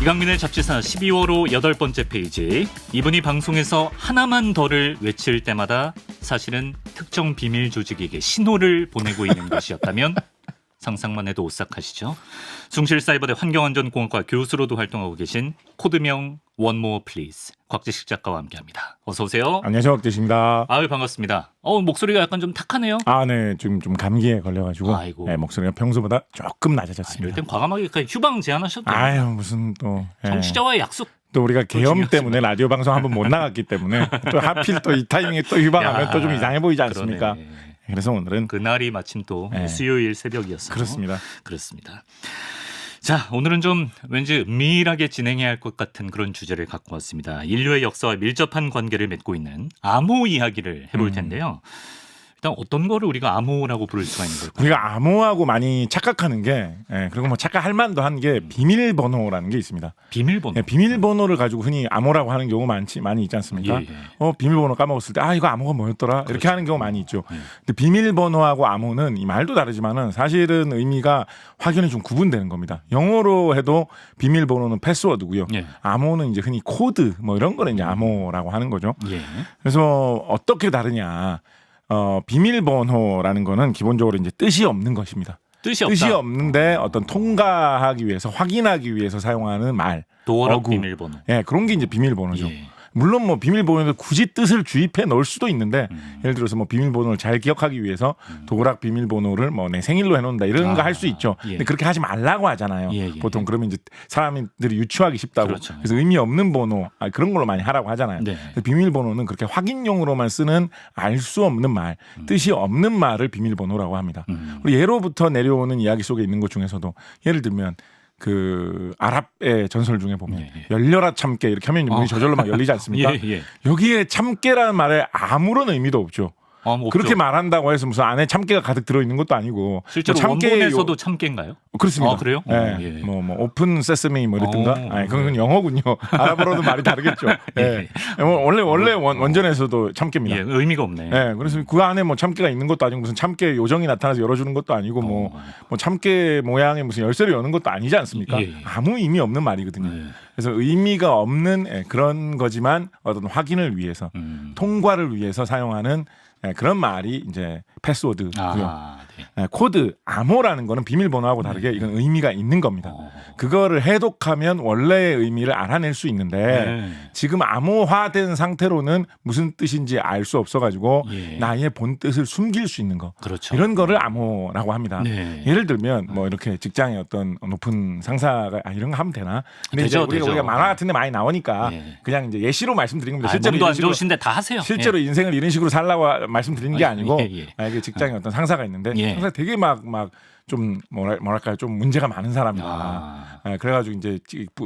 이강민의 잡지사 12월호 8번째 페이지. 이분이 방송에서 하나만 더를 외칠 때마다 사실은 특정 비밀 조직에게 신호를 보내고 있는 것이었다면 상상만 해도 오싹하시죠? 숭실사이버대 환경안전공학과 교수로도 활동하고 계신 코드명 One More Please 곽재식 작가와 함께합니다. 어서 오세요. 안녕하세요, 곽재식입니다. 아유, 반갑습니다. 목소리가 약간 좀 탁하네요. 네, 지금 좀 감기에 걸려가지고 네, 목소리가 평소보다 조금 낮아졌습니다. 이럴 땐 과감하게 휴방 제안하셨죠? 아유, 무슨 또 청취자와의 약속. 또 우리가 계엄 때문에 라디오 방송 한번 못 나갔기 때문에 또 하필 또 이 타이밍에 또 휴방하면 또 좀 이상해 보이지 않습니까? 그러네. 그래서 오늘은 그날이 마침 또 수요일 새벽이었어요. 그렇습니다. 그렇습니다. 자, 오늘은 좀 왠지 은밀하게 진행해야 할 것 같은 그런 주제를 갖고 왔습니다. 인류의 역사와 밀접한 관계를 맺고 있는 암호 이야기를 해볼 텐데요. 일단 어떤 거를 우리가 암호라고 부를 수가 있는 걸까요? 우리가 암호하고 많이 착각하는 게 그리고 뭐 착각할 만도 한 게 비밀번호라는 게 있습니다. 비밀번호. 비밀번호를 가지고 흔히 암호라고 하는 경우 많이 있지 않습니까? 비밀번호 까먹었을 때 이거 암호가 뭐였더라? 그렇죠. 이렇게 하는 경우 많이 있죠. 근데 비밀번호하고 암호는 이 말도 다르지만은 사실은 의미가 확연히 좀 구분되는 겁니다. 영어로 해도 비밀번호는 패스워드고요. 암호는 이제 흔히 코드 뭐 이런 거는 이제 암호라고 하는 거죠. 그래서 어떻게 다르냐? 비밀번호라는 거는 기본적으로 이제 뜻이 없는 것입니다. 뜻이 없는데 어떤 통과하기 위해서 확인하기 위해서 사용하는 말. 도어락 비밀번호. 그런 게 이제 비밀번호죠. 물론 뭐 비밀번호에도 굳이 뜻을 주입해 넣을 수도 있는데 예를 들어서 뭐 비밀번호를 잘 기억하기 위해서 도어락 비밀번호를 뭐 내 생일로 해놓는다 이런 거 할 수 있죠. 근데 그렇게 하지 말라고 하잖아요. 보통 그러면 이제 사람들이 유추하기 쉽다고. 그렇죠. 그래서 의미 없는 번호 그런 걸로 많이 하라고 하잖아요. 비밀번호는 그렇게 확인용으로만 쓰는 알 수 없는 말, 뜻이 없는 말을 비밀번호라고 합니다. 그리고 예로부터 내려오는 이야기 속에 있는 것 중에서도 예를 들면 그 아랍의 전설 중에 보면 열려라 참깨 이렇게 하면 문이 저절로 막 열리지 않습니까? 여기에 참깨라는 말에 아무런 의미도 없죠. 그렇게 말한다고 해서 무슨 안에 참깨가 가득 들어있는 것도 아니고 실제로 원본에서도 참깨인가요? 그렇습니다. 그래요? 뭐 오픈 세스미 뭐 이랬던가? 그건 영어군요. 아랍어로도 말이 다르겠죠. 원래 원전에서도 참깨입니다. 의미가 없네. 그래서 그 안에 뭐 참깨가 있는 것도 아니고 무슨 참깨 요정이 나타나서 열어주는 것도 아니고 뭐 참깨 모양의 무슨 열쇠를 여는 것도 아니지 않습니까? 아무 의미 없는 말이거든요. 그래서 의미가 없는 그런 거지만 어떤 확인을 위해서 통과를 위해서 사용하는 그런 말이 이제 패스워드고요. 코드, 암호라는 거는 비밀번호하고 다르게 이건 의미가 있는 겁니다. 그거를 해독하면 원래의 의미를 알아낼 수 있는데 지금 암호화된 상태로는 무슨 뜻인지 알 수 없어가지고 나의 본 뜻을 숨길 수 있는 거. 그렇죠. 이런 거를 암호라고 합니다. 예를 들면 뭐 이렇게 직장의 어떤 높은 상사가 이런 거 하면 되나? 근데 이제 우리가 만화 같은 데 많이 나오니까 그냥 이제 예시로 말씀드린 겁니다. 실제로 몸도 안 좋으신데 다 하세요. 실제로 인생을 이런 식으로 살라고 말씀드리는 게 아니고 이게 직장에 어떤 상사가 있는데 상사가 되게 막 좀 뭐랄까요 좀 문제가 많은 사람이다. 그래가지고 이제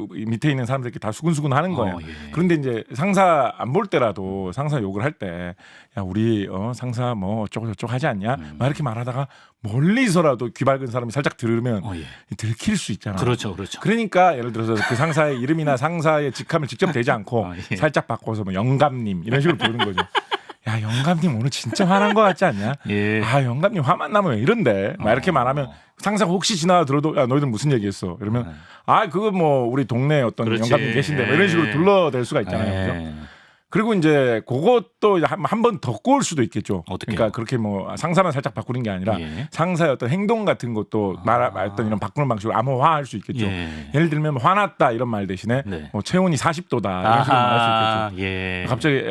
밑에 있는 사람들끼리 다 수근수근 하는 거예요. 그런데 이제 상사 안 볼 때라도 상사 욕을 할 때 야 우리 상사 뭐 어쩌고 저쩌고 하지 않냐? 막 이렇게 말하다가 멀리서라도 귀 밝은 사람이 살짝 들으면 들킬 수 있잖아요. 그렇죠. 그러니까 예를 들어서 그 상사의 이름이나 상사의 직함을 직접 대지 않고 살짝 바꿔서 뭐 영감님 이런 식으로 부르는 거죠. 야 영감님 오늘 진짜 화난 것 같지 않냐? 영감님 화만 나면 왜 이런데? 막 이렇게 말하면 상사가 혹시 지나 들어도 야 너희들 무슨 얘기했어? 이러면 그거 뭐 우리 동네에 어떤 영감님 계신데 뭐 이런 식으로 둘러댈 수가 있잖아요. 그렇죠? 그리고 이제 그것도 한 번 더 꼬을 수도 있겠죠. 그러니까 그렇게 뭐 상사만 살짝 바꾸는 게 아니라 상사의 어떤 행동 같은 것도 말했던 이런 바꾸는 방식으로 암호화할 수 있겠죠. 예를 들면 뭐 화났다 이런 말 대신에 뭐 체온이 40도다 이런 식으로 말할 수 있겠죠. 갑자기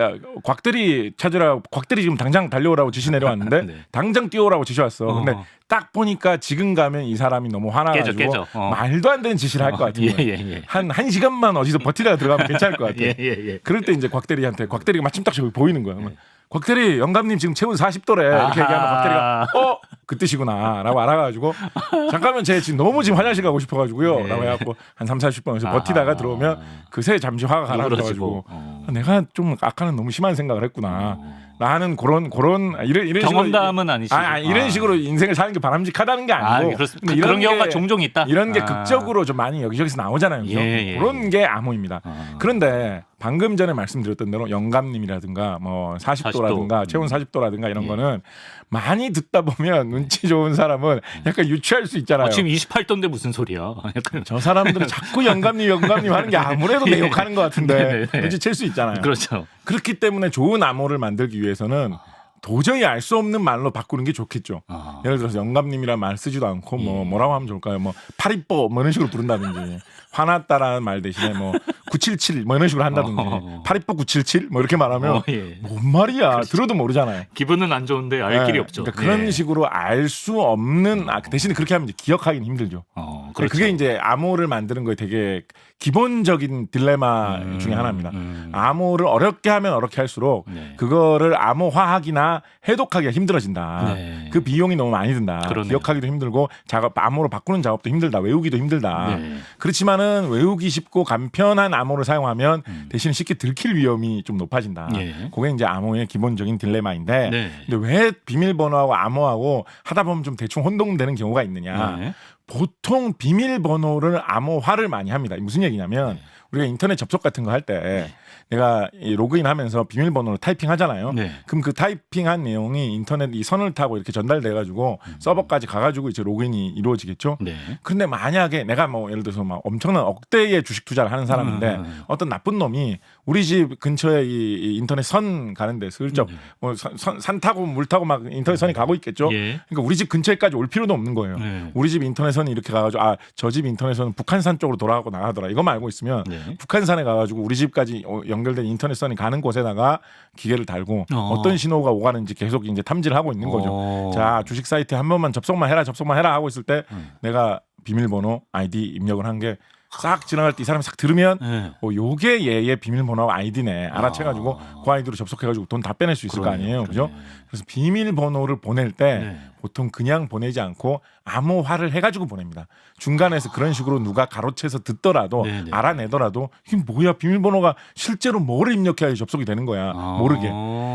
곽대리 찾으라 곽대리 지금 당장 달려오라고 지시 내려왔는데 당장 뛰어오라고 지시 왔어. 근데 딱 보니까 지금 가면 이 사람이 너무 화나가지고 말도 안 되는 지시를 할 것 같은 거예요. 한 시간만 어디서 버티다가 들어가면 괜찮을 것 같아요. 그럴 때 이제 곽대리한테 곽대리가 마침 딱 저기 보이는 거야. 곽대리 영감님 지금 체온 40도래 이렇게 얘기하면 곽대리가 그 뜻이구나 라고 알아가지고 잠깐만 제 지금 너무 지금 화장실 가고 싶어가지고요 라고 해갖고 한 30-40분에서 버티다가 들어오면 그새 잠시 화가 가라앉아가지고 내가 좀 아까는 너무 심한 생각을 했구나 라는 그런 이런 경험담은 아니시죠? 이런 식으로 인생을 사는 게 바람직하다는 게 아니고 그런 경우가 종종 있다. 이런 게 극적으로 좀 많이 여기저기서 나오잖아요. 그런 게 암호입니다. 그런데 방금 전에 말씀드렸던 대로 영감님이라든가 뭐 40도라든가 체온 40도라든가 이런 거는 많이 듣다 보면 눈치 좋은 사람은 약간 유추할 수 있잖아요. 지금 28도인데 무슨 소리야? 약간 저 사람들은 자꾸 영감님 하는 게 아무래도 내 욕하는 것 같은데 눈치챌 수 있잖아요. 그렇죠. 그렇기 때문에 좋은 암호를 만들기 위해서는 도저히 알 수 없는 말로 바꾸는 게 좋겠죠. 예를 들어서 영감님이란 말 쓰지도 않고 뭐라고 하면 좋을까요? 뭐 파리뽀 뭐 이런 식으로 부른다든지 화났다라는 말 대신에 뭐 977 뭐 이런 식으로 한다든지 파리뽀 977 뭐 이렇게 말하면 뭔 말이야. 그렇죠. 들어도 모르잖아요. 기분은 안 좋은데 알 길이 없죠. 그러니까 그런 식으로 알 수 없는 대신에 그렇게 하면 이제 기억하기는 힘들죠. 그렇죠. 그게 이제 암호를 만드는 거에 되게 기본적인 딜레마 중에 하나입니다. 암호를 어렵게 하면 어렵게 할수록 그거를 암호화하기나 해독하기가 힘들어진다. 그 비용이 너무 많이 든다. 그러네요. 기억하기도 힘들고 암호로 바꾸는 작업도 힘들다. 외우기도 힘들다. 그렇지만은 외우기 쉽고 간편한 암호를 사용하면 대신 쉽게 들킬 위험이 좀 높아진다. 그게 이제 암호의 기본적인 딜레마인데 근데 왜 비밀번호하고 암호하고 하다 보면 좀 대충 혼동되는 경우가 있느냐. 보통 비밀번호를 암호화를 많이 합니다. 무슨 얘기냐면 우리가 인터넷 접속 같은 거 할 때 내가 로그인하면서 비밀번호를 타이핑하잖아요. 그럼 그 타이핑한 내용이 인터넷 이 선을 타고 이렇게 전달돼가지고 서버까지 가가지고 이제 로그인이 이루어지겠죠. 그런데 만약에 내가 뭐 예를 들어서 막 엄청난 억대의 주식 투자를 하는 사람인데 어떤 나쁜 놈이 우리 집 근처에 이 인터넷 선 가는데 슬쩍 뭐 산 타고 물 타고 막 인터넷 선이 가고 있겠죠. 그러니까 우리 집 근처에까지 올 필요도 없는 거예요. 우리 집 인터넷 선이 이렇게 가가지고 저 집 인터넷 선은 북한산 쪽으로 돌아가고 나가더라. 이거만 알고 있으면 북한산에 가가지고 우리 집까지 연결된 인터넷 선이 가는 곳에다가 기계를 달고 어떤 신호가 오가는지 계속 이제 탐지를 하고 있는 거죠. 자, 주식 사이트에 한 번만 접속만 해라 하고 있을 때 내가 비밀번호 아이디 입력을 한 게 싹 지나갈 때 이 사람이 싹 들으면 요게 얘의 비밀번호하고 아이디네 알아채가지고 그 아이디로 접속해가지고 돈 다 빼낼 수 있을 거 아니에요. 그죠? 그래서 비밀번호를 보낼 때 보통 그냥 보내지 않고 암호화를 해가지고 보냅니다. 중간에서 그런 식으로 누가 가로채서 듣더라도 알아내더라도 이게 뭐야 비밀번호가 실제로 뭐를 입력해야 접속이 되는 거야. 모르게.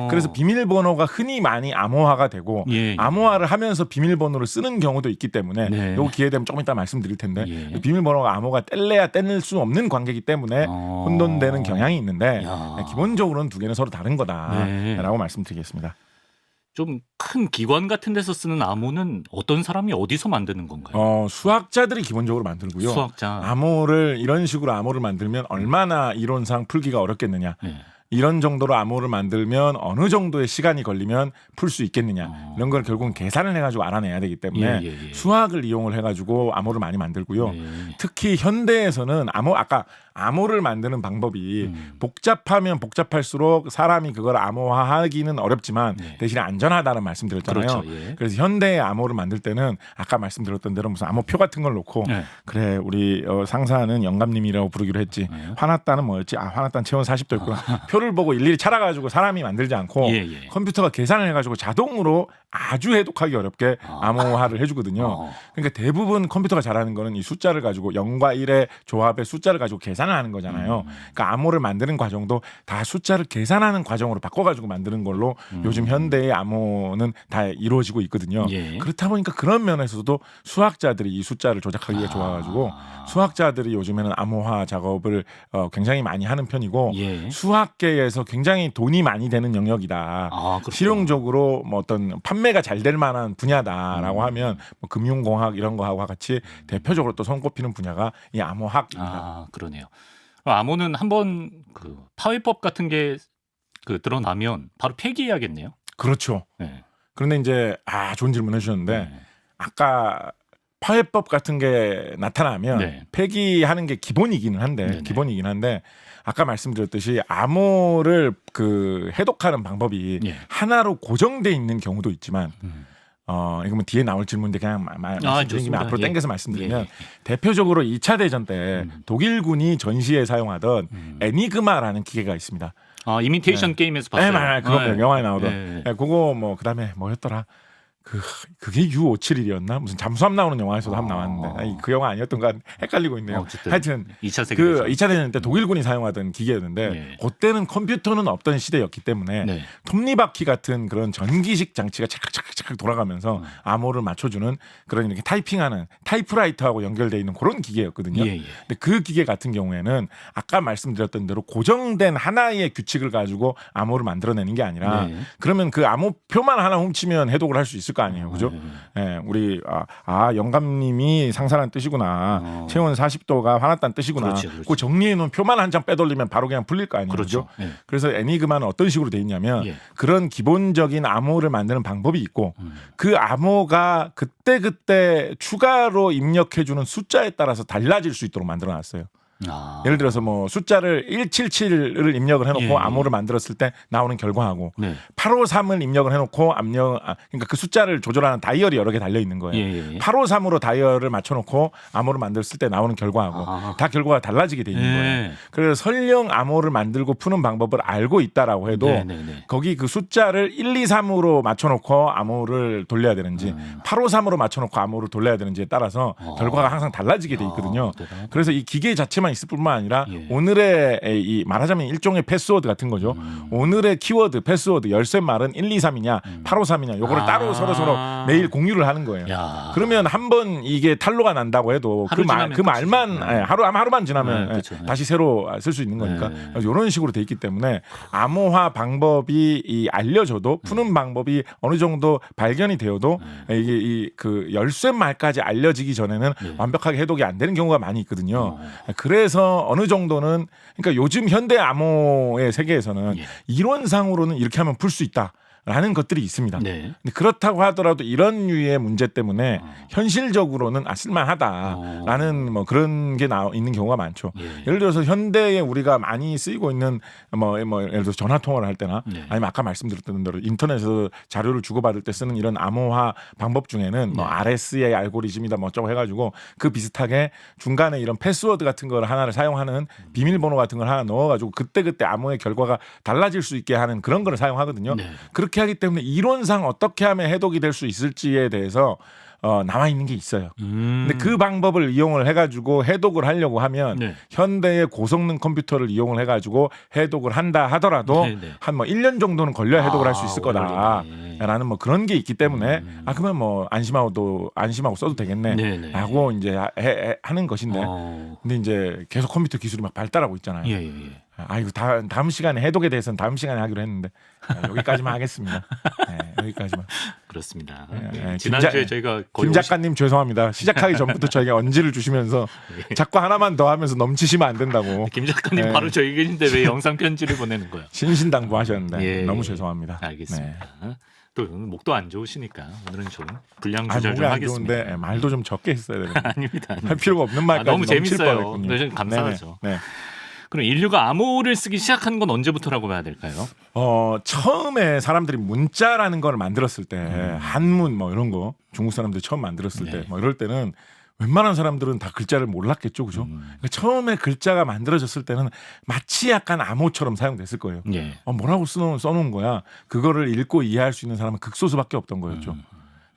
그래서 비밀번호가 흔히 많이 암호화가 되고 암호화를 하면서 비밀번호를 쓰는 경우도 있기 때문에 요거 기회 되면 조금 이따 말씀드릴 텐데 비밀번호가 암호가 뗄래야 뗄 수 없는 관계이기 때문에 혼돈되는 경향이 있는데 기본적으로는 두 개는 서로 다른 거다라고 말씀드리겠습니다. 좀 큰 기관 같은 데서 쓰는 암호는 어떤 사람이 어디서 만드는 건가요? 수학자들이 기본적으로 만들고요. 수학자. 암호를 이런 식으로 암호를 만들면 얼마나 이론상 풀기가 어렵겠느냐. 이런 정도로 암호를 만들면 어느 정도의 시간이 걸리면 풀 수 있겠느냐. 이런 걸 결국은 계산을 해가지고 알아내야 되기 때문에 수학을 이용을 해가지고 암호를 많이 만들고요. 특히 현대에서는 아까 암호를 만드는 방법이 복잡하면 복잡할수록 사람이 그걸 암호화하기는 어렵지만 대신에 안전하다는 말씀드렸잖아요. 그렇죠. 그래서 현대의 암호를 만들 때는 아까 말씀드렸던 대로 무슨 암호표 같은 걸 놓고 그래 우리 상사는 영감님이라고 부르기로 했지. 화났다는 뭐였지? 화났다는 체온 40도였구나. 표를 보고 일일이 찾아가지고 사람이 만들지 않고 컴퓨터가 계산을 해가지고 자동으로 아주 해독하기 어렵게 암호화를 해주거든요. 그러니까 대부분 컴퓨터가 잘하는 거는 이 숫자를 가지고 0과 1의 조합의 숫자를 가지고 계산을 하는 거잖아요. 그러니까 암호를 만드는 과정도 다 숫자를 계산하는 과정으로 바꿔가지고 만드는 걸로 요즘 현대의 암호는 다 이루어지고 있거든요. 그렇다 보니까 그런 면에서도 수학자들이 이 숫자를 조작하기가 좋아가지고 수학자들이 요즘에는 암호화 작업을 굉장히 많이 하는 편이고 수학계에서 굉장히 돈이 많이 되는 영역이다. 실용적으로 뭐 어떤 판매가 잘 될 만한 분야다라고 하면 뭐 금융공학 이런 거하고 같이 대표적으로 또 손꼽히는 분야가 이 암호학입니다. 그러네요. 암호는 한번 그 파회법 같은 게 드러나면 바로 폐기해야겠네요. 그렇죠. 그런데 이제 좋은 질문 해주셨는데 아까 파회법 같은 게 나타나면 폐기하는 게 기본이기는 한데 아까 말씀드렸듯이 암호를 해독하는 방법이 하나로 고정돼 있는 경우도 있지만 이거 뭐 뒤에 나올 질문인데 그냥 말씀드린 김에 앞으로 당겨서 말씀드리면 대표적으로 2차 대전 때 독일군이 전시에 사용하던 애니그마라는 기계가 있습니다. 이미테이션 게임에서 봤어요. 그거 영화에 나오던. 그거 뭐 그다음에 뭐였더라? 그게 U571이었나? 무슨 잠수함 나오는 영화에서도 한번 나왔는데 아니, 그 영화 아니었던가 헷갈리고 있네요. 하여튼 2차 세계대전. 2차 대전 때 독일군이 사용하던 기계였는데 네. 그때는 컴퓨터는 없던 시대였기 때문에 네. 톱니바퀴 같은 그런 전기식 장치가 차깍차깍 돌아가면서 암호를 맞춰주는 그런 이렇게 타이핑하는 타이프라이터하고 연결되어 있는 그런 기계였거든요. 예, 예. 근데 그 기계 같은 경우에는 아까 말씀드렸던 대로 고정된 하나의 규칙을 가지고 암호를 만들어내는 게 아니라 네. 그러면 그 암호표만 하나 훔치면 해독을 할 수 있을 거 아니에요, 그죠? 예, 우리 영감님이 상사라는 뜻이구나. 체온 40도가 화났다는 뜻이구나. 그렇지, 그렇지. 그 정리해 놓은 표만 한 장 빼돌리면 바로 그냥 풀릴 거 아니에요, 그렇죠. 그죠? 예. 그래서 애니그마는 어떤 식으로 돼 있냐면 예. 그런 기본적인 암호를 만드는 방법이 있고 그 암호가 그때 추가로 입력해주는 숫자에 따라서 달라질 수 있도록 만들어놨어요. 예를 들어서 뭐 숫자를 177을 입력을 해놓고 예. 암호를 만들었을 때 나오는 결과하고 네. 853을 입력을 해놓고 그러니까 그 숫자를 조절하는 다이얼이 여러 개 달려 있는 거예요. 예. 853으로 다이얼을 맞춰놓고 암호를 만들었을 때 나오는 결과하고 다 결과가 달라지게 돼 있는 예. 거예요. 그래서 설령 암호를 만들고 푸는 방법을 알고 있다라고 해도 네. 거기 그 숫자를 1, 2, 3으로 맞춰놓고 암호를 돌려야 되는지 853으로 맞춰놓고 암호를 돌려야 되는지에 따라서 결과가 항상 달라지게 돼 있거든요. 대단하다. 그래서 이 기계 자체만 있을 뿐만 아니라 예. 오늘의 이 말하자면 일종의 패스워드 같은 거죠. 오늘의 키워드, 패스워드 열쇠 말은 1, 2, 3이냐 853이냐 요거를 따로 서로 매일 공유를 하는 거예요. 야. 그러면 한 번 이게 탈로가 난다고 해도 하루 지나면 그 말만 하루만 지나면 그렇죠. 다시 새로 쓸 수 있는 거니까 네. 이런 식으로 돼 있기 때문에 암호화 방법이 알려져도 푸는 방법이 어느 정도 발견이 되어도 이게 그 열쇠 말까지 알려지기 전에는 완벽하게 해독이 안 되는 경우가 많이 있거든요. 그래서 어느 정도는 그러니까 요즘 현대 암호의 세계에서는 이론상으로는 이렇게 하면 풀 수 있다. 라는 것들이 있습니다. 네. 근데 그렇다고 하더라도 이런 류의 문제 때문에 현실적으로는 쓸만하다라는 뭐 그런 게 있는 경우가 많죠. 예를 들어서 현대에 우리가 많이 쓰이고 있는 뭐 예를 들어서 전화 통화를 할 때나 아니면 아까 말씀드렸던 대로 인터넷에서 자료를 주고받을 때 쓰는 이런 암호화 방법 중에는 뭐 RSA 알고리즘이다 뭐 어쩌고 해가지고 그 비슷하게 중간에 이런 패스워드 같은 걸 하나를 사용하는 비밀번호 같은 걸 하나 넣어가지고 그때 암호의 결과가 달라질 수 있게 하는 그런 걸 사용하거든요. 그렇게 하기 때문에 이론상 어떻게 하면 해독이 될 수 있을지에 대해서 나와 있는 게 있어요. 근데 그 방법을 이용을 해가지고 해독을 하려고 하면 현대의 고성능 컴퓨터를 이용을 해가지고 해독을 한다 하더라도 한 뭐 1년 정도는 걸려야 해독을 할 수 있을 거다라는 뭐 그런 게 있기 때문에 그러면 뭐 안심하고 써도 되겠네라고 이제 하는 것인데 근데 이제 계속 컴퓨터 기술이 막 발달하고 있잖아요. 이거 다음 시간에 해독에 대해서는 다음 시간에 하기로 했는데 여기까지만 하겠습니다. 여기까지만. 그렇습니다. 지난주에 저희가 김 작가님 죄송합니다. 시작하기 전부터 저희가 언지를 주시면서 자꾸 하나만 더 하면서 넘치시면 안 된다고. 김 작가님 바로 저기 계신데 왜 영상 편지를 보내는 거야? 신신당부하셨는데 너무 죄송합니다. 알겠습니다. 또 목도 안 좋으시니까 오늘은 좀 분량 조절 좀 하겠습니다. 좋은데 말도 좀 적게 했어야 되는데. 아닙니다. 할 필요가 없는 말까지 너무 재밌어요. 뻔했군요. 감사하죠. 그럼 인류가 암호를 쓰기 시작한 건 언제부터라고 봐야 될까요? 처음에 사람들이 문자라는 걸 만들었을 때 한문 뭐 이런 거 중국 사람들이 처음 만들었을 때 뭐 이럴 때는 웬만한 사람들은 다 글자를 몰랐겠죠, 그죠? 그러니까 처음에 글자가 만들어졌을 때는 마치 약간 암호처럼 사용됐을 거예요. 뭐라고 써놓은 거야? 그거를 읽고 이해할 수 있는 사람은 극소수밖에 없던 거였죠.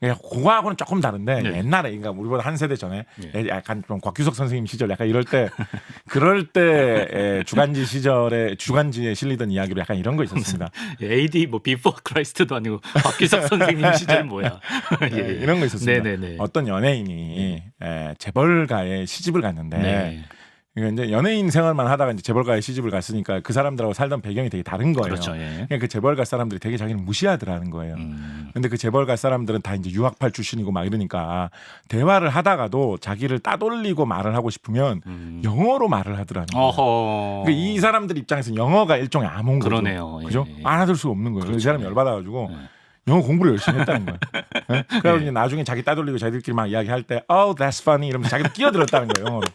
그거하고는 조금 다른데 옛날에 그러니까 우리보다 한 세대 전에 약간 좀 곽규석 선생님 시절 약간 이럴 때 그럴 때 주간지에 실리던 이야기로 약간 이런 거 있었습니다. AD 뭐 비포 크라이스트도 아니고 곽규석 선생님 시절 뭐야? 이런 거 있었습니다. 어떤 연예인이 재벌가의 시집을 갔는데 그러니까 이제 연예인 생활만 하다가 이제 재벌가에 시집을 갔으니까 그 사람들하고 살던 배경이 되게 다른 거예요. 그렇죠. 그러니까 그 재벌가 사람들이 되게 자기를 무시하더라는 거예요. 근데 그 재벌가 사람들은 다 이제 유학팔 출신이고 막 이러니까 대화를 하다가도 자기를 따돌리고 말을 하고 싶으면 영어로 말을 하더라는 거예요. 그러니까 이 사람들 입장에서는 영어가 일종의 암호인 거죠. 그러네요. 그죠? 알아들 수가 없는 거예요. 그래서 이 사람이 열받아가지고 영어 공부를 열심히 했다는 거예요. 그래서 이제 나중에 자기 따돌리고 자기들끼리 막 이야기할 때 Oh, that's funny 이러면서 자기도 끼어들었다는 거예요. 영어로.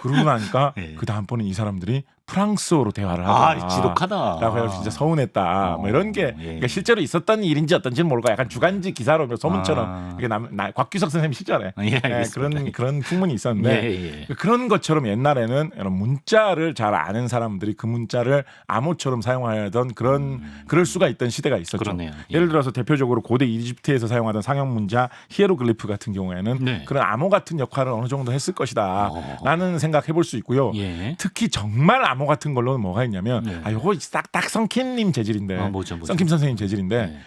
그러고 나니까 그 다음번엔 이 사람들이 프랑스어로 대화를 하더라. 지독하다. 라고 해서 진짜 서운했다. 뭐 이런 게 그러니까 실제로 있었던 일인지 어떤지는 모르고 약간 주간지 기사로 소문처럼 이게 곽규석 선생님이 실제래. 그런 풍문이 있었는데 그런 것처럼 옛날에는 이런 문자를 잘 아는 사람들이 그 문자를 암호처럼 사용하던 그럴 수가 있던 시대가 있었죠. 그러네요. 예를 들어서 대표적으로 고대 이집트에서 사용하던 상형 문자 히에로글리프 같은 경우에는 그런 암호 같은 역할을 어느 정도 했을 것이다라는 생각해 볼 수 있고요. 특히 정말 암호 같은 걸로는 뭐가 있냐면 요거 딱 성킴님 재질인데 성킴 선생님 재질인데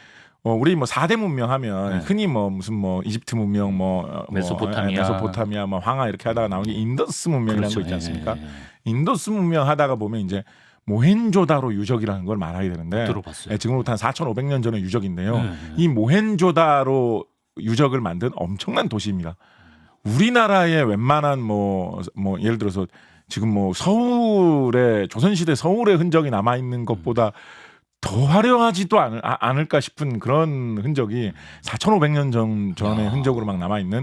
우리 뭐 4대 문명 하면 흔히 뭐 무슨 뭐 이집트 문명 메소포타미아 뭐 황하 이렇게 하다가 나온 게 인더스 문명이라는 거 있지 않습니까? 인더스 문명 하다가 보면 이제 모헨조다로 유적이라는 걸 말하게 되는데 지금부터 한 4,500년 전의 유적인데요. 이 모헨조다로 유적을 만든 엄청난 도시입니다. 우리나라의 웬만한 뭐 예를 들어서 지금 뭐 서울에 조선시대 서울의 흔적이 남아 있는 것보다 더 화려하지도 않을까 싶은 그런 흔적이 4,500년 전의 흔적으로 막 남아 있는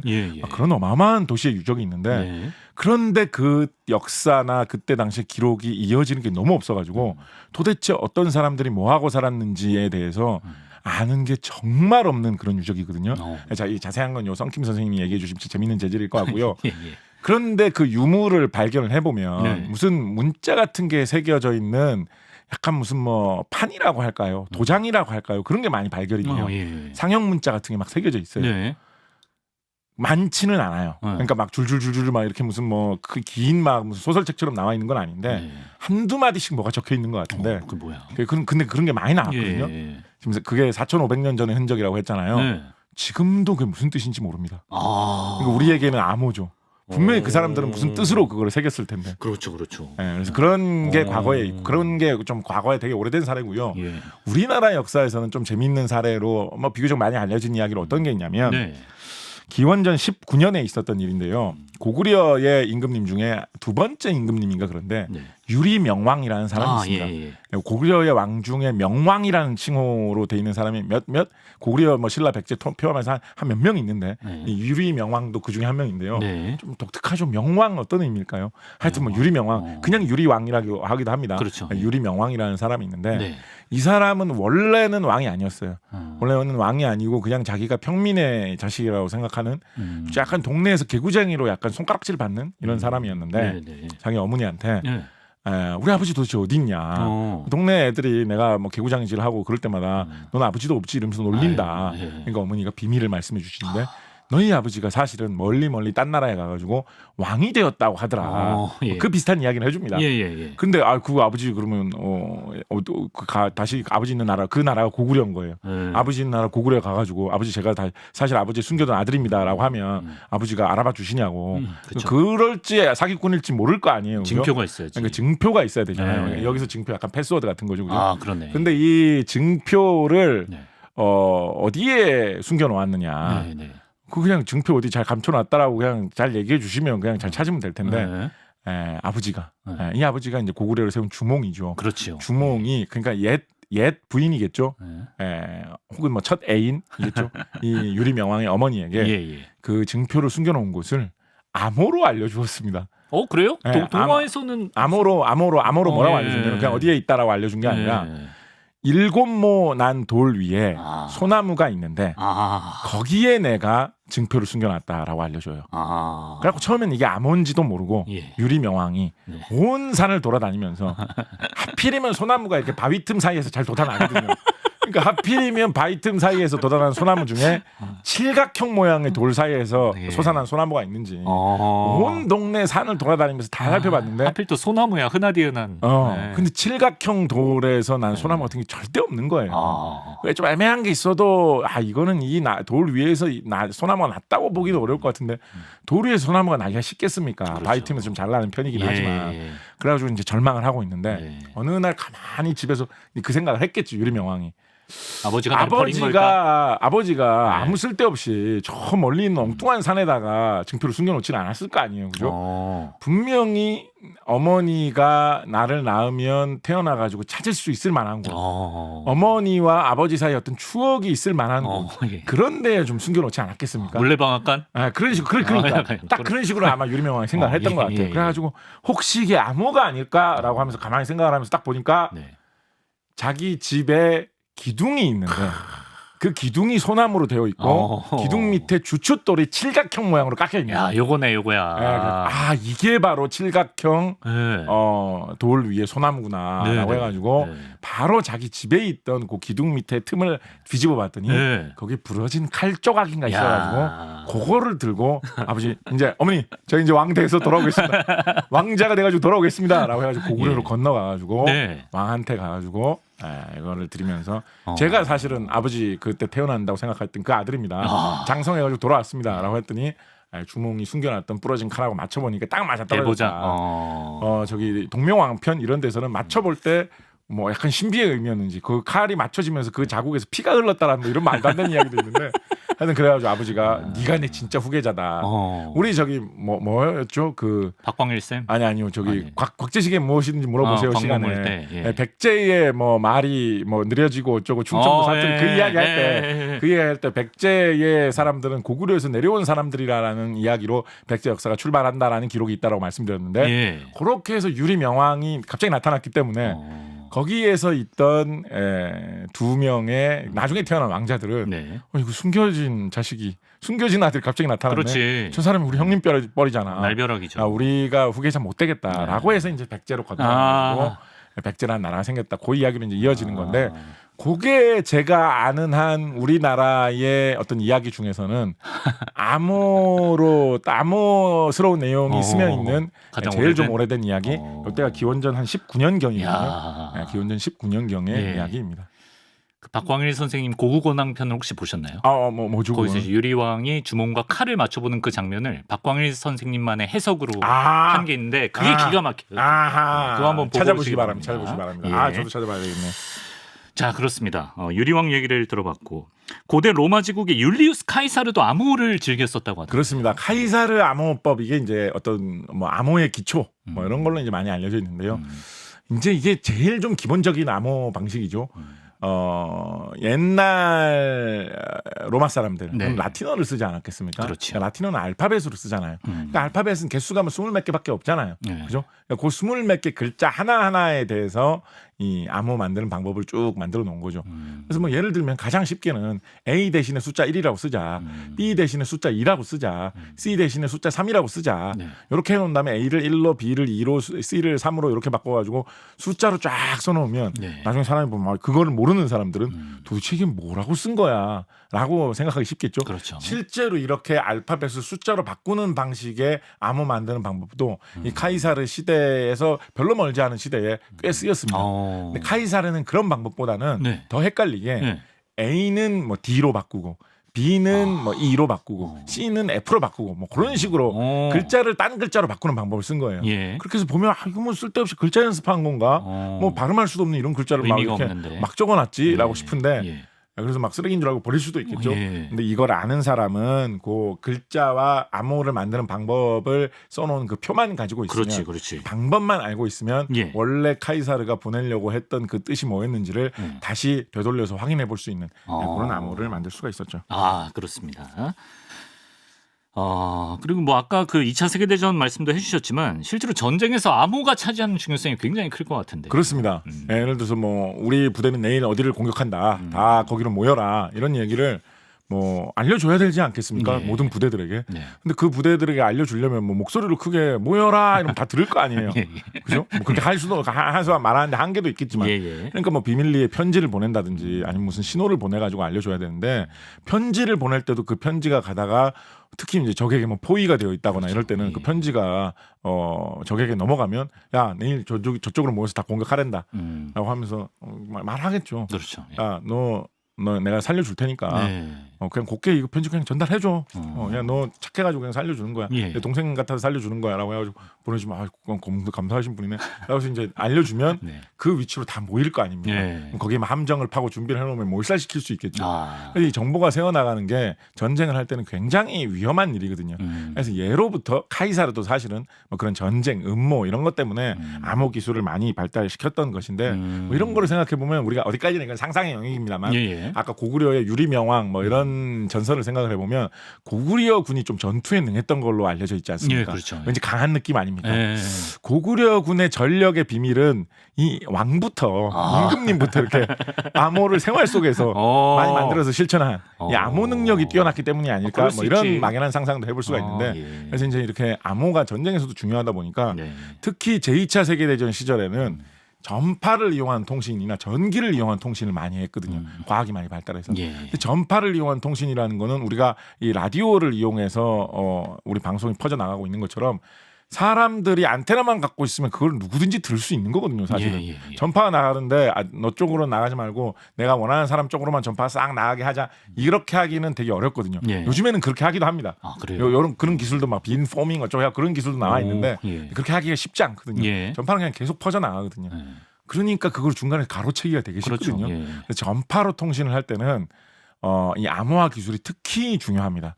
그런 어마어마한 도시의 유적이 있는데 그런데 그 역사나 그때 당시 기록이 이어지는 게 너무 없어가지고 도대체 어떤 사람들이 뭐 하고 살았는지에 대해서 아는 게 정말 없는 그런 유적이거든요. 자, 이 자세한 건 요 성킴 선생님이 얘기해 주시면 재밌는 재질일 것 같고요. 그런데 그 유물을 발견을 해보면 무슨 문자 같은 게 새겨져 있는 약간 무슨 뭐 판이라고 할까요? 도장이라고 할까요? 그런 게 많이 발견이 돼요. 상형 문자 같은 게 막 새겨져 있어요. 많지는 않아요. 그러니까 막 줄줄줄줄 막 이렇게 무슨 뭐 그 긴 막 무슨 소설책처럼 나와 있는 건 아닌데 한두 마디씩 뭐가 적혀 있는 것 같은데. 그게 뭐야? 근데 그런 게 많이 나왔거든요. 지금 그게 4,500년 전의 흔적이라고 했잖아요. 지금도 그게 무슨 뜻인지 모릅니다. 그러니까 우리에게는 암호죠. 분명히 그 사람들은 무슨 뜻으로 그걸 새겼을 텐데. 그렇죠. 그래서 그런 게 과거에 있고 그런 게 좀 과거에 되게 오래된 사례고요. 우리나라 역사에서는 좀 재미있는 사례로 뭐 비교적 많이 알려진 이야기로 어떤 게 있냐면 기원전 19년에 있었던 일인데요. 고구려의 임금님 중에 두 번째 임금님인가 그런데 유리명왕이라는 사람이 있습니다. 고구려의 왕 중에 명왕이라는 칭호로 돼 있는 사람이 몇 고구려 뭐 신라 백제 포함해서 한 몇 명 있는데 이 유리명왕도 그 중에 한 명인데요. 좀 독특하죠. 명왕 어떤 의미일까요? 하여튼 뭐 유리명왕 그냥 유리왕이라고 하기도 합니다. 유리명왕이라는 사람이 있는데 이 사람은 원래는 왕이 아니었어요. 원래는 왕이 아니고 그냥 자기가 평민의 자식이라고 생각하는 약간 동네에서 개구쟁이로 약간 손가락질 받는 이런 사람이었는데 자기 어머니한테 우리 아버지 도대체 어디 있냐. 동네 애들이 내가 뭐 개구장질 하고 그럴 때마다 넌 아버지도 없지 이러면서 놀린다. 그러니까 어머니가 비밀을 말씀해 주시는데 너희 아버지가 사실은 멀리 딴 나라에 가가지고 왕이 되었다고 하더라. 그 비슷한 이야기를 해줍니다. 근데 그 아버지 그러면 다시 아버지 있는 나라 그 나라가 고구려인 거예요. 아버지 있는 나라 고구려 가가지고 아버지 제가 사실 아버지 숨겨둔 아들입니다라고 하면 아버지가 알아봐 주시냐고. 그럴지 사기꾼일지 모를 거 아니에요. 그죠? 증표가 있어야지. 그러니까 증표가 있어야 되잖아요. 여기서 증표 약간 패스워드 같은 거죠. 그죠? 그러네. 근데 이 증표를 어디에 숨겨놓았느냐. 그냥 증표 어디 잘 감춰놨다라고 그냥 잘 얘기해 주시면 그냥 잘 찾으면 될 텐데 아버지가 이 아버지가 이제 고구려를 세운 주몽이죠. 그렇죠. 주몽이 그러니까 옛 부인이겠죠. 혹은 뭐 첫 애인이겠죠. 이 유리명왕의 어머니에게 그 증표를 숨겨놓은 곳을 암호로 알려주었습니다. 그래요? 동화에서는 암호로 뭐라고 알려준다면 그냥 어디에 있다라고 알려준 게 아니라 7모 난 돌 위에 소나무가 있는데 거기에 내가 증표를 숨겨놨다라고 알려줘요. 그래갖고 처음엔 이게 암호인지도 모르고 유리명왕이 온 산을 돌아다니면서 하필이면 소나무가 이렇게 바위 틈 사이에서 잘 돋아나거든요. 그러니까 하필이면 바위 틈 사이에서 돋아난 소나무 중에 칠각형 모양의 돌 사이에서 솟아난 소나무가 있는지 온 동네 산을 돌아다니면서 다 살펴봤는데 하필 또 소나무야 흔하디흔한. 근데 칠각형 돌에서 난 소나무 같은 게 절대 없는 거예요. 왜 좀 애매한 게 있어도 이거는 이 돌 위에서 소나무가 났다고 보기도 어려울 것 같은데 돌 위에 소나무가 나기가 쉽겠습니까? 그렇죠. 바위 틈에서 좀 잘 나는 편이긴 하지만 그래가지고 이제 절망을 하고 있는데 어느 날 가만히 집에서 그 생각을 했겠지 유리명왕이. 아버지가 아무 쓸데없이 저 멀리 있는 엉뚱한 산에다가 증표를 숨겨놓지는 않았을 거 아니에요, 그죠? 분명히 어머니가 나를 낳으면 태어나가지고 찾을 수 있을 만한 곳, 어머니와 아버지 사이 어떤 추억이 있을 만한 곳, 예. 그런데 좀 숨겨놓지 않았겠습니까? 물레방앗간? 그런 식으로 그러니까 딱 그런 식으로 아마 유리명왕이 생각을 했던 것 같아요. 그래가지고 혹시 이게 암호가 아닐까라고 하면서 가만히 생각을 하면서 딱 보니까 네. 자기 집에 기둥이 있는데. 그 기둥이 소나무로 되어 있고 기둥 밑에 주춧돌이 칠각형 모양으로 깎여 있는. 야, 요거야. 이게 바로 칠각형 네. 돌 위에 소나무구나라고 해가지고 바로 자기 집에 있던 그 기둥 밑에 틈을 뒤집어 봤더니 거기 부러진 칼 조각인가 있어가지고 그거를 들고 아버지 이제 어머니 저 이제 왕대에서 돌아오겠습니다. 왕자가 돼가지고 돌아오겠습니다라고 해가지고 고구려로 건너가가지고 왕한테 가가지고 이거를 드리면서 제가 사실은 아버지 그때 태어난다고 생각했던 그 아들입니다. 장성해가지고 돌아왔습니다라고 했더니 주몽이 숨겨놨던 부러진 칼하고 맞춰보니까 딱 맞아 떨어졌다. 저기 동명왕편 이런 데서는 맞춰볼 때 뭐 약간 신비의 의미였는지 그 칼이 맞춰지면서 그 자국에서 피가 흘렀다라는 뭐 이런 말도 안 되는 이야기도 있는데 하여튼 그래가지고 아버지가 네가 내 진짜 후계자다. 우리 저기 뭐였죠 그 박광일 쌤? 아니요 저기 곽재식의 무엇이든지 물어보세요 시간에 백제의 뭐 말이 뭐 느려지고 어쩌고 충청도 사투리 그 이야기 할 때 백제의 사람들은 고구려에서 내려온 사람들이라는 이야기로 백제 역사가 출발한다라는 기록이 있다라고 말씀드렸는데 그렇게 해서 유리명왕이 갑자기 나타났기 때문에 거기에서 있던 두 명의 나중에 태어난 왕자들은 이거 숨겨진 자식이 숨겨진 아들이 갑자기 나타났네. 그렇지. 저 사람이 우리 형님 뻘이잖아. 날벼락이죠. 우리가 후계자 못 되겠다라고 해서 이제 백제로 건너가지고 백제라는 나라가 생겼다. 그 이야기로 이제 이어지는 건데 그게 제가 아는 한 우리나라의 어떤 이야기 중에서는 암호스러운 내용이 스며 있는 제일 좀 오래된 이야기. 이때가 기원전 한 19년경이거든요. 기원전 19년경의 이야기입니다. 그 박광일 선생님 고구곤항편을 혹시 보셨나요? 뭐죠? 거기서 유리왕이 주몽과 칼을 맞춰보는 그 장면을 박광일 선생님만의 해석으로 한 게 있는데 그게 기가 막혀요. 그거 한번 찾아보시기 바랍니다. 저도 찾아봐야 되겠네. 자, 그렇습니다. 유리왕 얘기를 들어봤고 고대 로마 제국의 율리우스 카이사르도 암호를 즐겨 썼다고 하더라고요. 그렇습니다. 카이사르 암호법 이게 이제 어떤 뭐 암호의 기초 뭐 이런 걸로 이제 많이 알려져 있는데요. 이제 이게 제일 좀 기본적인 암호 방식이죠. 옛날 로마 사람들 라틴어를 쓰지 않았겠습니까? 그렇죠. 그러니까 라틴어는 알파벳으로 쓰잖아요. 그러니까 알파벳은 개수가 뭐 20몇 개밖에 없잖아요. 그죠? 그러니까 그 20몇 개 글자 하나하나에 대해서 이 암호 만드는 방법을 쭉 만들어 놓은 거죠. 그래서 뭐 예를 들면 가장 쉽게는 A 대신에 숫자 1이라고 쓰자. B 대신에 숫자 2라고 쓰자. C 대신에 숫자 3이라고 쓰자. 이렇게 해놓은 다음에 A를 1로 B를 2로 C를 3으로 이렇게 바꿔가지고 숫자로 쫙 써놓으면 나중에 사람이 보면 그거를 모르는 사람들은 도대체 이게 뭐라고 쓴 거야 라고 생각하기 쉽겠죠. 그렇죠. 실제로 이렇게 알파벳을 숫자로 바꾸는 방식의 암호 만드는 방법도 이 카이사르 시대에서 별로 멀지 않은 시대에 꽤 쓰였습니다. 근데 카이사르는 그런 방법보다는 더 헷갈리게 A는 뭐 D로 바꾸고 B는 뭐 E로 바꾸고 C는 F로 바꾸고 뭐 그런 식으로 글자를 딴 글자로 바꾸는 방법을 쓴 거예요. 그렇게 해서 보면 이거 뭐 쓸데없이 글자 연습한 건가? 뭐 발음할 수도 없는 이런 글자를 막 이렇게 막 적어놨지라고 싶은데 그래서 막 쓰레기인 줄 알고 버릴 수도 있겠죠. 근데 이걸 아는 사람은 그 글자와 암호를 만드는 방법을 써놓은 그 표만 가지고 있으면 그렇지. 방법만 알고 있으면 원래 카이사르가 보내려고 했던 그 뜻이 뭐였는지를 다시 되돌려서 확인해 볼 수 있는 그런 암호를 만들 수가 있었죠. 그렇습니다. 그리고 뭐 아까 그 2차 세계대전 말씀도 해주셨지만 실제로 전쟁에서 암호가 차지하는 중요성이 굉장히 클 것 같은데. 그렇습니다. 예를 들어서 뭐 우리 부대는 내일 어디를 공격한다. 다 거기로 모여라. 이런 얘기를 뭐 알려줘야 되지 않겠습니까? 모든 부대들에게. 근데 그 부대들에게 알려주려면 뭐 목소리로 크게 모여라 이러면 다 들을 거 아니에요. 그죠? 뭐 그렇게 할 수도 해서 말하는데 한계도 있겠지만. 그러니까 뭐 비밀리에 편지를 보낸다든지 아니면 무슨 신호를 보내가지고 알려줘야 되는데 편지를 보낼 때도 그 편지가 가다가 특히 이제 적에게 뭐 포위가 되어 있다거나 이럴 때는 그 편지가 적에게 넘어가면 야 내일 저쪽으로 모여서 다 공격하랜다라고 하면서 말하겠죠. 그렇죠. 야 너 내가 살려줄 테니까 그냥 곱게 이거 편지 그냥 전달해줘. 그냥 너 착해가지고 그냥 살려주는 거야. 예. 내 동생 같아서 살려주는 거야라고 해가지고 보내주면 그건 감사하신 분이네. 그래서 이제 알려주면 네. 그 위치로 다 모일 거 아닙니까? 예. 거기에 함정을 파고 준비를 해놓으면 몰살시킬 수 있겠죠. 그래서 이 정보가 새어나가는 게 전쟁을 할 때는 굉장히 위험한 일이거든요. 그래서 예로부터 카이사르도 사실은 뭐 그런 전쟁, 음모 이런 것 때문에 암호 기술을 많이 발달시켰던 것인데 뭐 이런 거를 생각해 보면 우리가 어디까지나 이건 상상의 영역입니다만 아까 고구려의 유리명왕 뭐 이런 전설을 생각을 해보면 고구려 군이 좀 전투에 능했던 걸로 알려져 있지 않습니까? 예, 그렇죠. 왠지 강한 느낌 아닙니까? 고구려 군의 전력의 비밀은 이 왕부터 임금님부터 이렇게 암호를 생활 속에서 많이 만들어서 실천한 이 암호 능력이 뛰어났기 때문이 아닐까? 뭐 이런 막연한 상상도 해볼 수가 있는데 그래서 이제 이렇게 암호가 전쟁에서도 중요하다 보니까 특히 제2차 세계대전 시절에는 전파를 이용한 통신이나 전기를 이용한 통신을 많이 했거든요. 과학이 많이 발달해서. 근데 전파를 이용한 통신이라는 거는 우리가 이 라디오를 이용해서 우리 방송이 퍼져 나가고 있는 것처럼 사람들이 안테나만 갖고 있으면 그걸 누구든지 들을 수 있는 거거든요, 사실은. 전파가 나가는데 너 쪽으로 나가지 말고 내가 원하는 사람 쪽으로만 전파가 싹 나가게 하자. 이렇게 하기는 되게 어렵거든요. 요즘에는 그렇게 하기도 합니다. 그래요? 그런 기술도 막 빈 포밍 어쩌고 그런 기술도 나와 있는데 그렇게 하기가 쉽지 않거든요. 전파는 그냥 계속 퍼져 나가거든요. 그러니까 그걸 중간에 가로채기가 되게 쉽거든요. 그래서 전파로 통신을 할 때는 이 암호화 기술이 특히 중요합니다.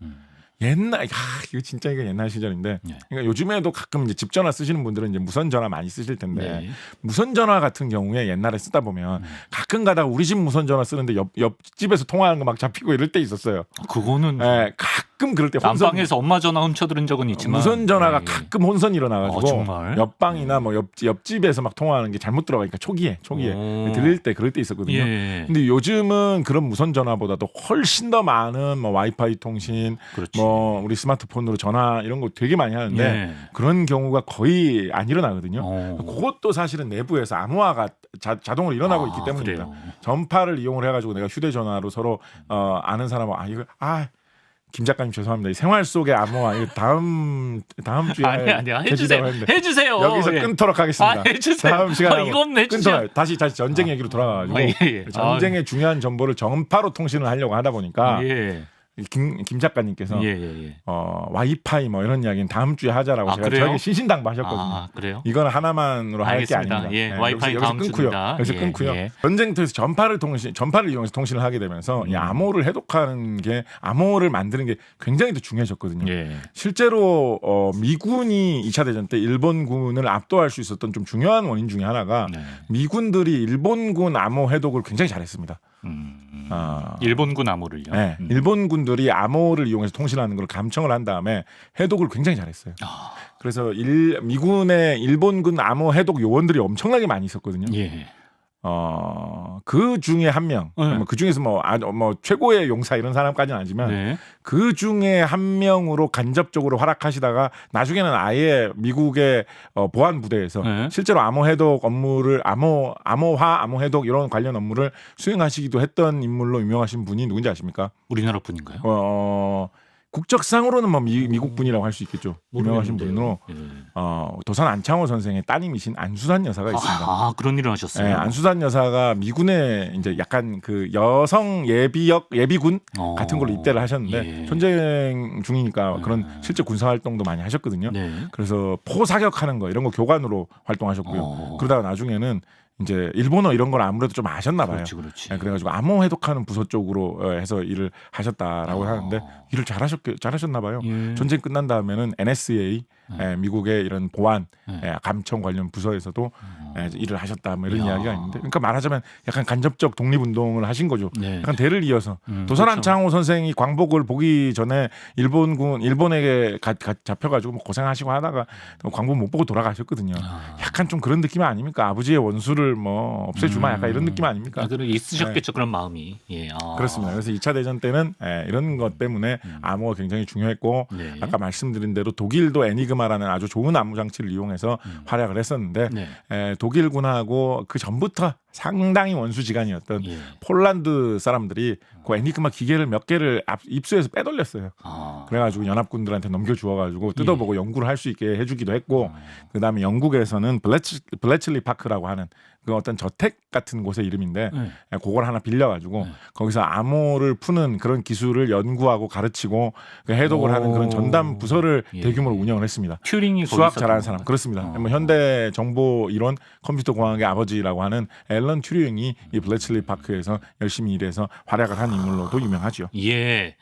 이거 진짜 이거 옛날 시절인데. 그러니까 요즘에도 가끔 이제 집 전화 쓰시는 분들은 이제 무선 전화 많이 쓰실 텐데 무선 전화 같은 경우에 옛날에 쓰다 보면 가끔 가다가 우리 집 무선 전화 쓰는데 옆집에서 통화하는 거 막 잡히고 이럴 때 있었어요. 그거는 가끔 그럴 때 남방에서 엄마 전화 훔쳐들은 적은 있지만 무선 전화가 가끔 혼선이 일어나가지고 정말? 옆방이나 뭐 옆집에서 막 통화하는 게 잘못 들어가니까 초기에 들릴 때 그럴 때 있었거든요. 근데 요즘은 그런 무선 전화보다도 훨씬 더 많은 뭐 와이파이 통신, 뭐 우리 스마트폰으로 전화 이런 거 되게 많이 하는데 그런 경우가 거의 안 일어나거든요. 그것도 사실은 내부에서 암호화가 자동으로 일어나고 있기 때문입니다. 전파를 이용을 해가지고 내가 휴대전화로 서로 아는 사람하고 김 작가님 죄송합니다. 생활 속의 암호화 이거 다음 주에 해주세요. 여기서 끊도록 하겠습니다. 해주세요. 다음 시간에 이건 해주세요. 다시 전쟁 얘기로 돌아가가지고 전쟁의 중요한 정보를 전파로 통신을 하려고 하다 보니까 김 작가님께서 와이파이 뭐 이런 이야기는 다음 주에 하자라고 제가 저에게 신신당부하셨거든요. 그래요? 이건 하나만으로 할 게 아닙니다. 와이파이 여기서 다음 끊고요. 주입니다. 여기서 끊고요. 전쟁터에서 전파를 이용해서 통신을 하게 되면서 이 암호를 해독하는 게 암호를 만드는 게 굉장히 더 중요해졌거든요. 실제로 미군이 2차 대전 때 일본군을 압도할 수 있었던 좀 중요한 원인 중에 하나가 미군들이 일본군 암호 해독을 굉장히 잘했습니다. 일본군 암호를요? 일본군들이 암호를 이용해서 통신하는 걸 감청을 한 다음에 해독을 굉장히 잘했어요. 그래서 미군의 일본군 암호 해독 요원들이 엄청나게 많이 있었거든요. 그 중에 한 명, 그 중에서 뭐 최고의 용사 이런 사람까지는 아니지만 그 중에 한 명으로 간접적으로 활약하시다가 나중에는 아예 미국의 보안 부대에서 실제로 암호 해독 업무를 암호화, 암호 해독 이런 관련 업무를 수행하시기도 했던 인물로 유명하신 분이 누군지 아십니까? 우리나라 분인가요? 국적상으로는 뭐 미국 분이라고 할 수 있겠죠. 유명하신 분으로 도산 안창호 선생의 따님이신 안수산 여사가 있습니다. 그런 일을 하셨어요. 안수산 여사가 미군에 이제 약간 그 여성 예비군 같은 걸로 입대를 하셨는데 전쟁 중이니까 그런 실제 군사 활동도 많이 하셨거든요. 그래서 포 사격하는 거 이런 거 교관으로 활동하셨고요. 그러다가 나중에는 이제 일본어 이런 걸 아무래도 좀 아셨나 봐요. 그래가지고 암호 해독하는 부서 쪽으로 해서 일을 하셨다라고 하는데 일을 잘하셨나 봐요. 전쟁 끝난 다음에는 NSA 미국의 이런 보안 감청 관련 부서에서도 일을 하셨다 뭐 이런 이야기가 있는데 그러니까 말하자면 약간 간접적 독립운동을 하신 거죠. 약간 대를 이어서 도산 안창호 선생이 광복을 보기 전에 일본에게 잡혀가지고 뭐 고생하시고 하다가 광복 못 보고 돌아가셨거든요. 약간 좀 그런 느낌 아닙니까? 아버지의 원수를 뭐 없애주마 약간 이런 느낌 아닙니까? 있으셨겠죠. 그런 마음이. 그렇습니다. 그래서 2차 대전 때는 이런 것 때문에 암호가 굉장히 중요했고 아까 말씀드린 대로 독일도 에니그마라는 아주 좋은 암호 장치를 이용해서 활약을 했었는데 독일군하고 그 전부터 상당히 원수지간이었던 예. 폴란드 사람들이 그 에니그마 기계를 몇 개를 입수해서 빼돌렸어요. 그래가지고 연합군들한테 넘겨주어가지고 뜯어보고 연구를 할 수 있게 해주기도 했고, 그다음에 영국에서는 블래칠리 파크라고 하는 그 어떤 저택 같은 곳의 이름인데 그걸 하나 빌려가지고 거기서 암호를 푸는 그런 기술을 연구하고 가르치고 그 해독을 하는 그런 전담 부서를 대규모로 운영을 했습니다. 튜링이 수학 잘하는 사람. 그렇습니다. 뭐 현대 정보 이론 컴퓨터 공학의 아버지라고 하는 앨런 튜링이 이 블래칠리 파크에서 열심히 일해서 활약을 한 인물로도 유명하죠. 예.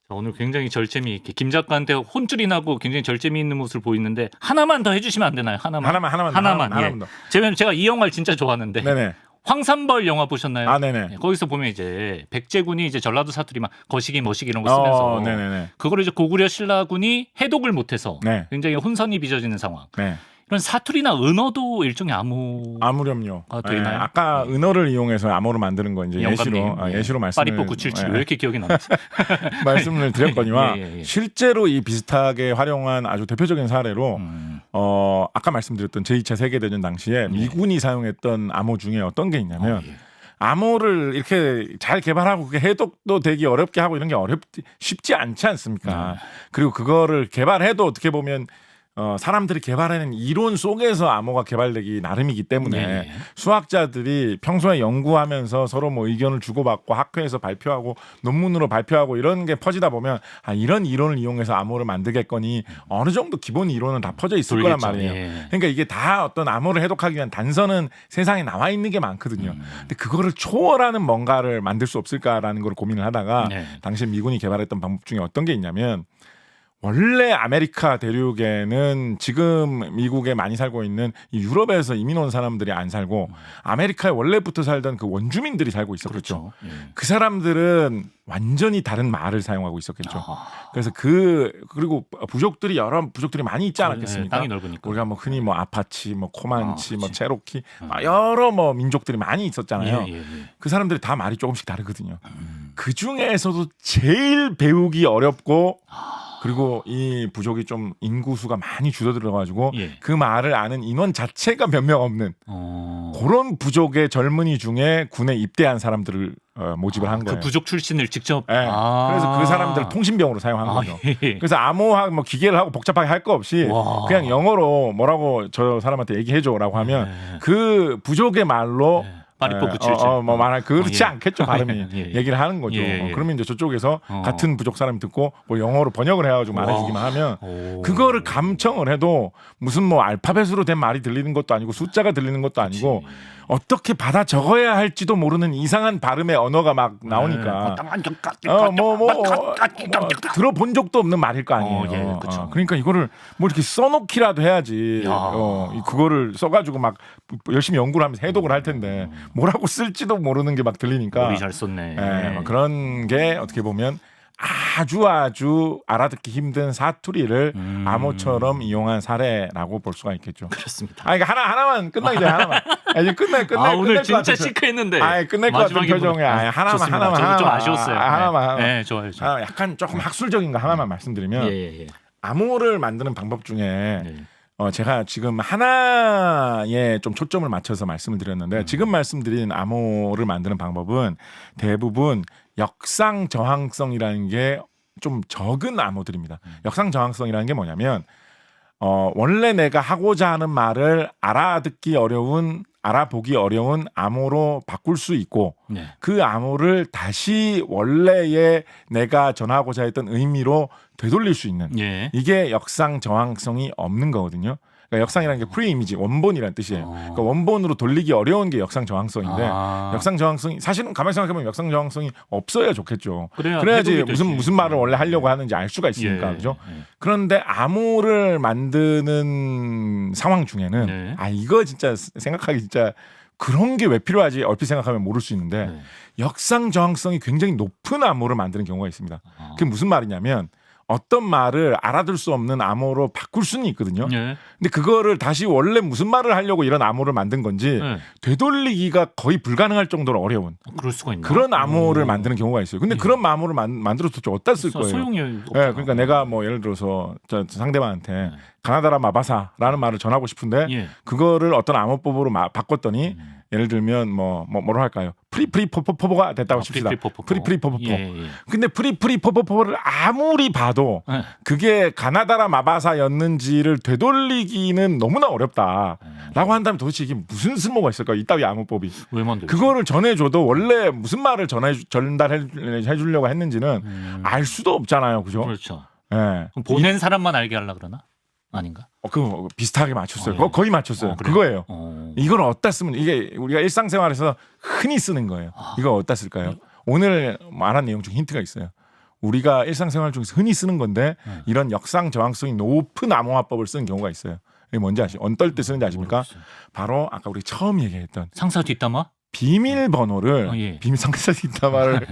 자, 오늘 굉장히 절제미 있게 김 작가한테 혼쭐이 나고 굉장히 절제미 있는 모습을 보이는데 하나만 더 해주시면 안 되나요? 하나만. 제가 이 영화를 진짜 좋아하는데. 네네. 황산벌 영화 보셨나요? 아, 네네. 거기서 보면 이제 백제군이 이제 전라도 사투리 막 거시기 머시기 이런 거 쓰면서 네네네. 그거를 이제 고구려 신라군이 해독을 못해서 네. 굉장히 혼선이 빚어지는 상황. 네. 이런 사투리나 은어도 일종의 암호렴요. 되나요? 아까 은어를 이용해서 암호를 만드는 건 이제 예시로 말씀을 파리포 977 왜 이렇게 기억이 남지? 말씀을 드렸거니와 예. 실제로 이 비슷하게 활용한 아주 대표적인 사례로 아까 말씀드렸던 제2차 세계대전 당시에 미군이 사용했던 암호 중에 어떤 게 있냐면 암호를 이렇게 잘 개발하고 그게 해독도 되기 어렵게 하고 이런 게 쉽지 않지 않습니까? 그리고 그거를 개발해도 어떻게 보면 사람들이 개발하는 이론 속에서 암호가 개발되기 나름이기 때문에 수학자들이 평소에 연구하면서 서로 뭐 의견을 주고받고 학회에서 발표하고 논문으로 발표하고 이런 게 퍼지다 보면 이런 이론을 이용해서 암호를 만들겠거니 어느 정도 기본 이론은 다 퍼져 있을 거란 말이에요. 그러니까 이게 다 어떤 암호를 해독하기 위한 단서는 세상에 나와 있는 게 많거든요. 근데 그거를 초월하는 뭔가를 만들 수 없을까라는 걸 고민을 하다가 당시 미군이 개발했던 방법 중에 어떤 게 있냐면 원래 아메리카 대륙에는 지금 미국에 많이 살고 있는 이 유럽에서 이민 온 사람들이 안 살고 아메리카에 원래부터 살던 그 원주민들이 살고 있었겠죠. 그 사람들은 완전히 다른 말을 사용하고 있었겠죠. 그래서 그리고 부족들이 여러 부족들이 많이 있지 않았겠습니까? 땅이 넓으니까. 우리가 뭐 흔히 뭐 아파치, 뭐 코만치, 뭐 체로키 여러 뭐 민족들이 많이 있었잖아요. 그 사람들이 다 말이 조금씩 다르거든요. 그 중에서도 제일 배우기 어렵고 그리고 이 부족이 좀 인구수가 많이 줄어들어가지고 그 말을 아는 인원 자체가 몇 명 없는 그런 부족의 젊은이 중에 군에 입대한 사람들을 모집을 한 거예요. 그 부족 출신을 직접. 그래서 그 사람들을 통신병으로 사용한 거죠. 그래서 암호학 뭐 기계를 하고 복잡하게 할 거 없이 그냥 영어로 뭐라고 저 사람한테 얘기해줘라고 하면 그 부족의 말로 파리포 977. 뭐 말할 그렇지 않겠죠 발음이 얘기를 하는 거죠. 그러면 이제 저쪽에서 같은 부족 사람이 듣고 뭐 영어로 번역을 해가지고 말해주기만 하면 그거를 감청을 해도 무슨 뭐 알파벳으로 된 말이 들리는 것도 아니고 숫자가 들리는 것도 아니고 어떻게 받아 적어야 할지도 모르는 이상한 발음의 언어가 막 나오니까 들어본 적도 없는 말일 거 아니에요. 그러니까 이거를 뭐 이렇게 써놓기라도 해야지. 그거를 써가지고 막 열심히 연구를 하면서 해독을 할 텐데 뭐라고 쓸지도 모르는 게 막 들리니까. 머리 잘 썼네. 그런 게 어떻게 보면 아주 알아듣기 힘든 사투리를 암호처럼 이용한 사례라고 볼 수가 있겠죠. 그렇습니다. 그러니까 하나만 끝나기 전에 하나만. 이제 끝내. 오늘 진짜 시크했는데. 끝낼 것 같은 표정이야. 하나만. 좀 아쉬웠어요. 하나만. 네, 좋아요. 약간 조금 학술적인 거 하나만 말씀드리면 암호를 만드는 방법 중에 제가 지금 하나에 좀 초점을 맞춰서 말씀을 드렸는데 지금 말씀드린 암호를 만드는 방법은 대부분 역상 저항성이라는 게 좀 적은 암호들입니다. 역상 저항성이라는 게 뭐냐면 원래 내가 하고자 하는 말을 알아보기 어려운 암호로 바꿀 수 있고 그 암호를 다시 원래의 내가 전하고자 했던 의미로 되돌릴 수 있는 이게 역상 저항성이 없는 거거든요. 그러니까 역상이라는 게 프리이미지, 원본이라는 뜻이에요. 그러니까 원본으로 돌리기 어려운 게 역상 저항성인데 역상 저항성이 사실은 가만히 생각해보면 역상 저항성이 없어야 좋겠죠. 그래야지 무슨 말을 원래 하려고 하는지 알 수가 있으니까 그죠? 그런데 암호를 만드는 상황 중에는 이거 진짜 생각하기 진짜 그런 게 왜 필요하지? 얼핏 생각하면 모를 수 있는데 역상 저항성이 굉장히 높은 암호를 만드는 경우가 있습니다. 그게 무슨 말이냐면 어떤 말을 알아들 수 없는 암호로 바꿀 수는 있거든요. 예. 근데 그거를 다시 원래 무슨 말을 하려고 이런 암호를 만든 건지 예. 되돌리기가 거의 불가능할 정도로 어려운 그럴 수가 있나? 그런 암호를 만드는 경우가 있어요. 근데 그런 암호를 만들어서 어디다 쓸 거예요? 소용이 예, 없잖아. 그러니까 내가 뭐 예를 들어서 저 상대방한테 가나다라 마바사라는 말을 전하고 싶은데 예. 그거를 어떤 암호법으로 바꿨더니 예를 들면 뭐로 할까요? 프리프리포포포가 됐다고 칩시다. 프리프리포포포. 예. 근데 프리프리포포포를 아무리 봐도 예. 그게 가나다라 마바사였는지를 되돌리기는 너무나 어렵다라고 한다면 도대체 이게 무슨 쓸모가 있을까요? 이따위 암호법이. 왜 만들지? 그거를 전해줘도 원래 무슨 말을 전달해 주려고 했는지는 알 수도 없잖아요, 그죠? 그렇죠. 예. 그럼 보낸 사람만 알게 하려 그러나? 아닌가? 그 비슷하게 맞췄어요. 예. 거의 맞췄어요. 그래요? 그거예요. 어. 이걸 어디다 쓰면 이게 우리가 일상생활에서 흔히 쓰는 거예요. 이거 어디다 쓸까요? 오늘 말한 내용 중 힌트가 있어요. 우리가 일상생활 중에서 흔히 쓰는 건데 이런 역상 저항성이 높은 암호화법을 쓰는 경우가 있어요. 이게 뭔지 아시죠? 어떨 때 쓰는지 아십니까? 모르겠어요. 바로 아까 우리 처음 얘기했던 상사 뒷담화? 비밀번호를 예. 비밀 상사 뒷담화를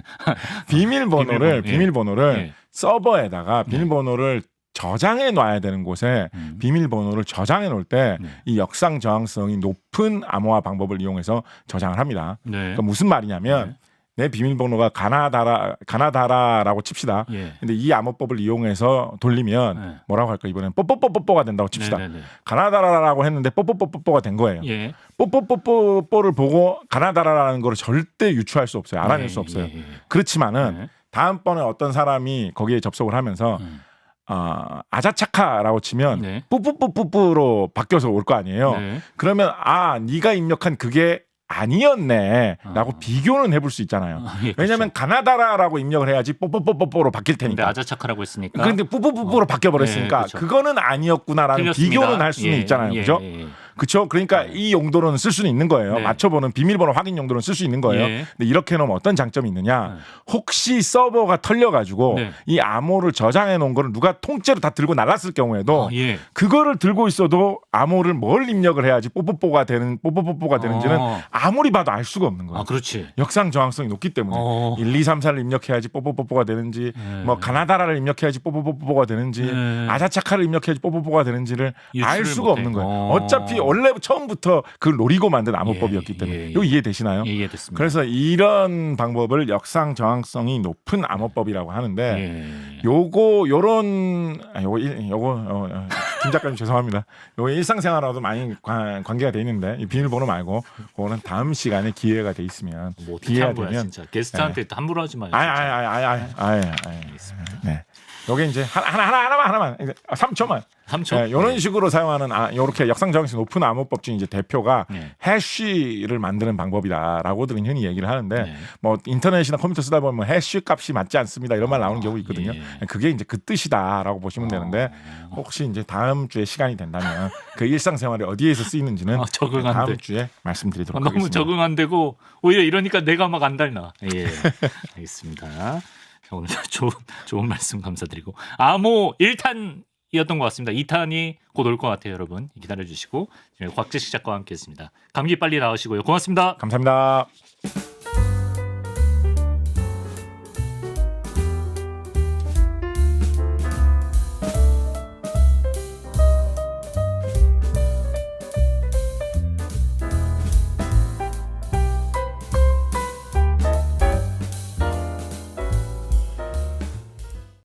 비밀번호를 예. 서버에다가 비밀번호를 저장해 놔야 되는 곳에 비밀번호를 저장해 놓을 때 이 역상 저항성이 높은 암호화 방법을 이용해서 저장을 합니다. 네. 그러니까 무슨 말이냐면 내 비밀번호가 가나다라라고 칩시다. 예. 근데 이 암호법을 이용해서 돌리면 네. 뭐라고 할까? 이번엔 뽀뽀뽀뽀뽀가 된다고 칩시다. 네네네. 가나다라라고 했는데 뽀뽀뽀뽀뽀가 된 거예요. 예. 뽀뽀뽀뽀뽀를 보고 가나다라라는 거를 절대 유추할 수 없어요. 알아낼 수 없어요. 예. 그렇지만은 네. 다음번에 어떤 사람이 거기에 접속을 하면서 아자차카라고 치면 네. 뿌뿌뿌뿌뿌로 바뀌어서 올 거 아니에요. 네. 그러면 네가 입력한 그게 아니었네라고 비교는 해볼 수 있잖아요. 예, 왜냐하면 가나다라라고 입력을 해야지 뽀뽀뽀뽀뽀로 바뀔 근데 테니까. 아자차카라고 했으니까. 그런데 뿌뿌뿌뿌로 바뀌어버렸으니까 네, 그렇죠. 그거는 아니었구나라는 틀렸습니다. 비교는 할 수는 예, 있잖아요. 예, 그죠? 예. 그렇죠. 그러니까 이 용도로는 쓸 수는 있는 거예요. 네. 맞춰보는 비밀번호 확인 용도로는 쓸 수 있는 거예요. 예. 근데 이렇게 놓으면 어떤 장점이 있느냐? 혹시 서버가 털려가지고 네. 이 암호를 저장해 놓은 거를 누가 통째로 다 들고 날랐을 경우에도 예. 그거를 들고 있어도 암호를 뭘 입력을 해야지 뽀뽀뽀가 되는지는 아무리 봐도 알 수가 없는 거예요. 그렇지. 역상 저항성이 높기 때문에 1, 2, 3, 4를 입력해야지 뽀뽀뽀뽀가 되는지 뭐 가나다라를 입력해야지 뽀뽀뽀뽀가 되는지 아자차카를 입력해야지 뽀뽀뽀가 되는지를 알 수가 못해. 없는 거예요. 어차피 원래 처음부터 그걸 노리고 만든 암호법이었기 때문에 이거 이해되시나요? 예, 이해됐습니다. 그래서 이런 방법을 역상 저항성이 높은 암호법이라고 하는데 요런 김 작가님 죄송합니다. 요거 일상생활하고도 많이 관계가 돼 있는데 이 비밀번호 말고 그거는 다음 시간에 기회가 돼 있으면 뭐 기회가 거야, 되면 진짜 게스트한테 함부로 하지 마요. 알겠습니다. 네. 요게 이제 하나만 3초만 3초. 이런 식으로 사용하는 이렇게 역상 저항성이 높은 암호법 중 이제 대표가 네. 해쉬를 만드는 방법이다라고들 흔히 얘기를 하는데 네. 뭐 인터넷이나 컴퓨터 쓰다 보면 해쉬 값이 맞지 않습니다 이런 말 나오는 경우 있거든요. 그게 이제 그 뜻이다라고 보시면 되는데 혹시 이제 다음 주에 시간이 된다면 그 일상생활에 어디에서 쓰이는지는 적응 안 다음 돼. 주에 말씀드리도록 너무 하겠습니다. 적응 안 되고 오히려 이러니까 내가 막 안 달나. 예, 알겠습니다. 오늘 좋은 말씀 감사드리고 암호 1탄이었던 것 같습니다. 2탄이 곧 올 것 같아요, 여러분. 기다려주시고 곽재식 작가와 함께했습니다. 감기 빨리 나으시고요. 고맙습니다. 감사합니다.